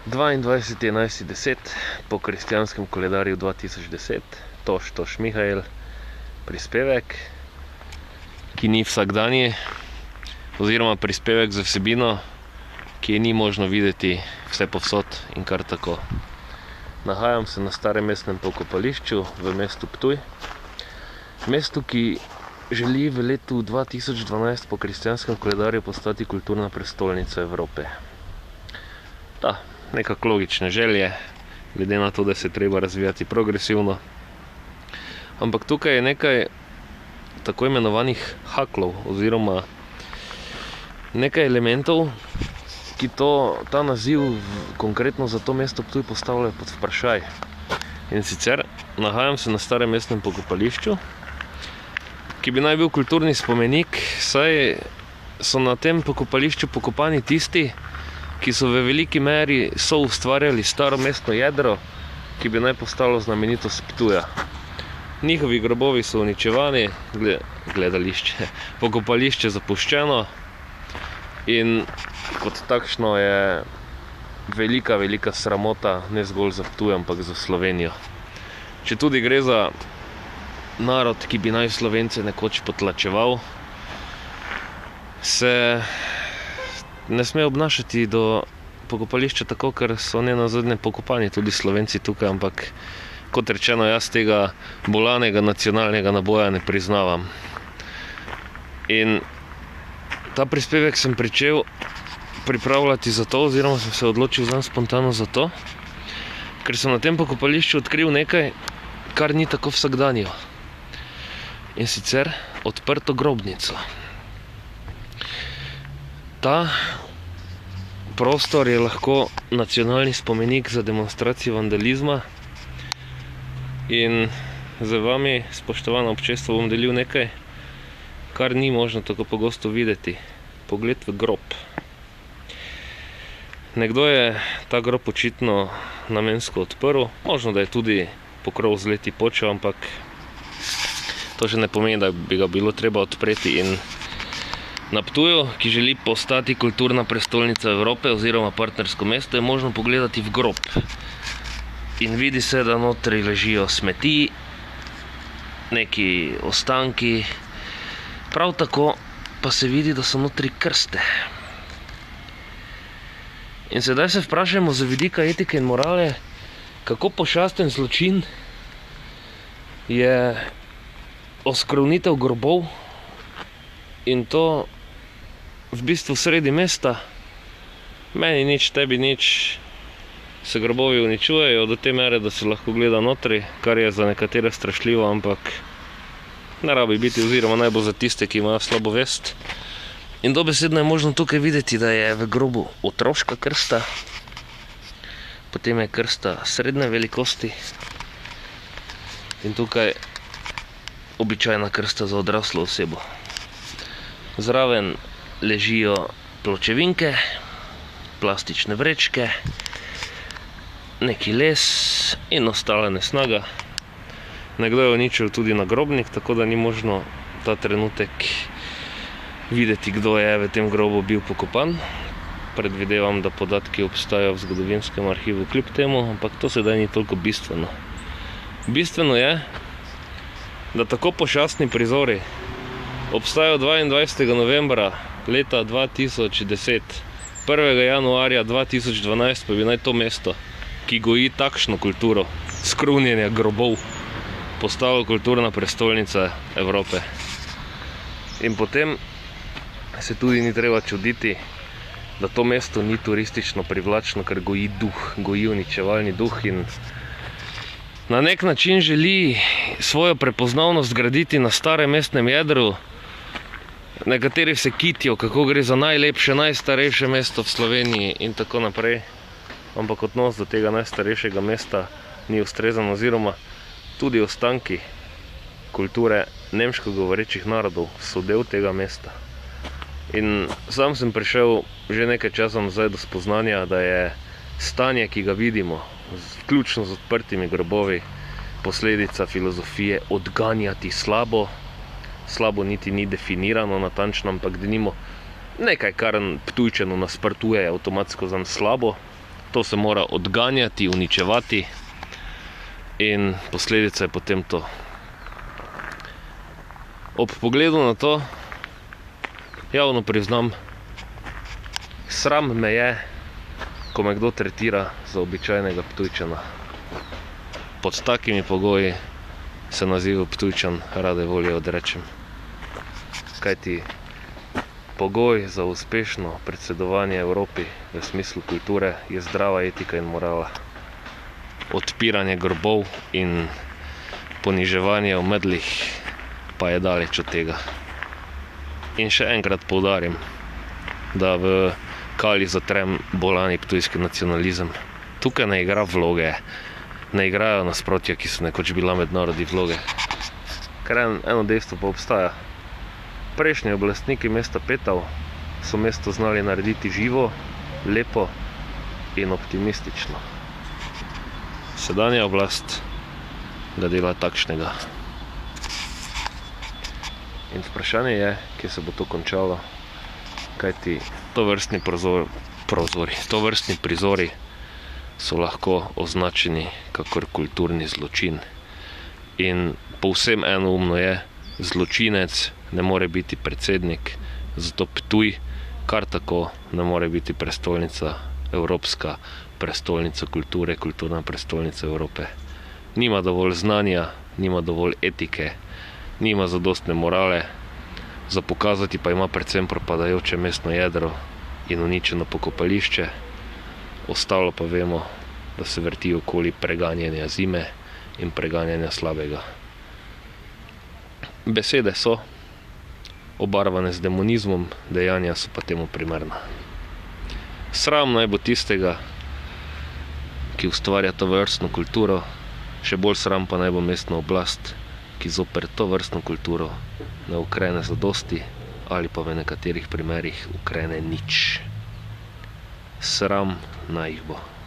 22.11.10 po kristjanskem koledarju 2010, Toš Mihael, prispevek, ki ni vsakdanji, oziroma prispevek za vsebino, ki je ni možno videti vse povsod in kar tako. Nahajam se na starem mestnem pokopališču v mestu Ptuj, mestu, ki želi v letu 2012 po kristjanskem koledarju postati kulturna prestolnica Evrope. Da, nekako logične želje, glede na to, da se treba razvijati progresivno. Ampak tukaj je nekaj tako imenovanih haklov, oziroma nekaj elementov, ki ta naziv konkretno za to mesto Ptuj postavljajo pod vprašaj. In sicer nahajam se na starem mestnem pokopališču, ki bi naj bil kulturni spomenik, saj so na tem pokopališču pokopani tisti, ki so v veliki meri soustvarjali staro mestno jedro, ki bi naj postalo znamenitost Ptuja. Njihovi grobovi so uničevani, pokopališče zapuščeno in kot takšno je velika sramota ne zgolj za Ptuj, ampak za Slovenijo. Četudi gre za narod, ki bi naj Slovence nekoč potlačeval, se ne sme obnašati do pokopališča tako, ker so nenazadnje pokopani tudi Slovenci tukaj, ampak kot rečeno, jaz tega bolanega nacionalnega naboja ne priznavam. In ta prispevek sem pričel pripravljati zato, oziroma sem se odločil zanj spontano zato, ker sem na tem pokopališču odkril nekaj, kar ni tako vsakdanjo. In sicer odprto grobnico. Ta prostor je lahko nacionalni spomenik za demonstracijo vandalizma in z vami, spoštovano občestvo, bom delil nekaj, kar ni možno tako pogosto videti. Pogled v grob. Nekdo je ta grob očitno namensko odprl, možno da je tudi pokrov z leti počel, ampak to še ne pomeni, da bi ga bilo treba odpreti. In na Ptuju, ki želi postati kulturna prestolnica Evrope oziroma partnersko mesto, je možno pogledati v grob. In vidi se, da notri ležijo smeti, neki ostanki, prav tako pa se vidi, da so notri krste. In sedaj se vprašajmo z vidika etike in morale, kako pošasten zločin je oskrvnitev grobov, in to v bistvu sredi mesta. Meni nič, tebi nič, se grobovi uničujejo do te mere, da se lahko gleda notri, kar je za nekatere strašljivo, ampak ne rabi biti, oziroma naj bo za tiste, ki imajo slabo vest. In dobesedno je možno tukaj videti, da je v grobu otroška krsta, potem je krsta srednje velikosti in tukaj običajna krsta za odraslo osebo. Zraven ležijo pločevinke, plastične vrečke, neki les in ostala nesnaga. Nekdo je uničil tudi nagrobnik, tako da ni možno ta trenutek videti, kdo je v tem grobu bil pokopan. Predvidevam, da podatki obstajajo v zgodovinskem arhivu kljub temu, ampak to sedaj ni toliko bistveno. Bistveno je, da tako pošastni prizori obstajajo 22. novembra leta 2010, 1. januarja 2012 pa bi naj to mesto, ki goji takšno kulturo skrunjenja grobov, postalo kulturna prestolnica Evrope. In potem se tudi ni treba čuditi, da to mesto ni turistično privlačno, ker goji duh, goji uničevalni duh in na nek način želi svojo prepoznavnost graditi na starem mestnem jedru. Nekateri se kitijo, kako gre za najlepše, najstarejše mesto v Sloveniji in tako naprej. Ampak odnos do tega najstarejšega mesta ni ustrezen, oziroma tudi ostanki kulture nemško govorečih narodov so del tega mesta. In sam sem prišel že nekaj časa nazaj do spoznanja, da je stanje, ki ga vidimo, vključno z odprtimi grobovi, posledica filozofije odganjati slabo. Slabo niti ni definirano natančno, ampak denimo nekaj, kar Ptujčanu nasprotuje, avtomatsko zanj slabo. To se mora odganjati, uničevati in posledica je potem to. Ob pogledu na to javno priznam, sram me je, ko me kdo tretira za običajnega Ptujčana. Pod takimi pogoji se nazivu Ptujčan rade volje odrečem. Kajti pogoj za uspešno predsedovanje Evropi v smislu kulture je zdrava etika in morala. Odpiranje grobov in poniževanje omedlih pa je daleč od tega. In še enkrat poudarim, da v kali zatrem bolani ptujski nacionalizem. Tukaj ne igra vloge, ne igrajo nasprotja, ki so nekoč bila med narodi vloge. Ker eno dejstvo pa obstaja. Prejšnji oblastniki mesta Petav so mesto znali narediti živo, lepo in optimistično. Sedanja oblast ga dela takšnega. In vprašanje je, kje se bo to končalo, kajti tovrstni prizori so lahko označeni kakor kulturni zločin. In povsem enoumno je, zločinec ne more biti predsednik, zato Ptuj kar tako ne more biti prestolnica, evropska prestolnica kulture, kulturna prestolnica Evrope. Nima dovolj znanja, nima dovolj etike, nima zadostne morale, za pokazati pa ima predvsem propadajoče mestno jedro in uničeno pokopališče. Ostalo pa vemo, da se vrti okoli preganjanja zime in preganjanja slabega. Besede so obarvane z demonizmom, dejanja so pa temu primerna. Sram naj bo tistega, ki ustvarja tovrstno kulturo, še bolj sram pa naj bo mestna oblast, ki zoper tovrstno kulturo ne ukrene zadosti ali pa v nekaterih primerih ukrene nič. Sram naj jih bo.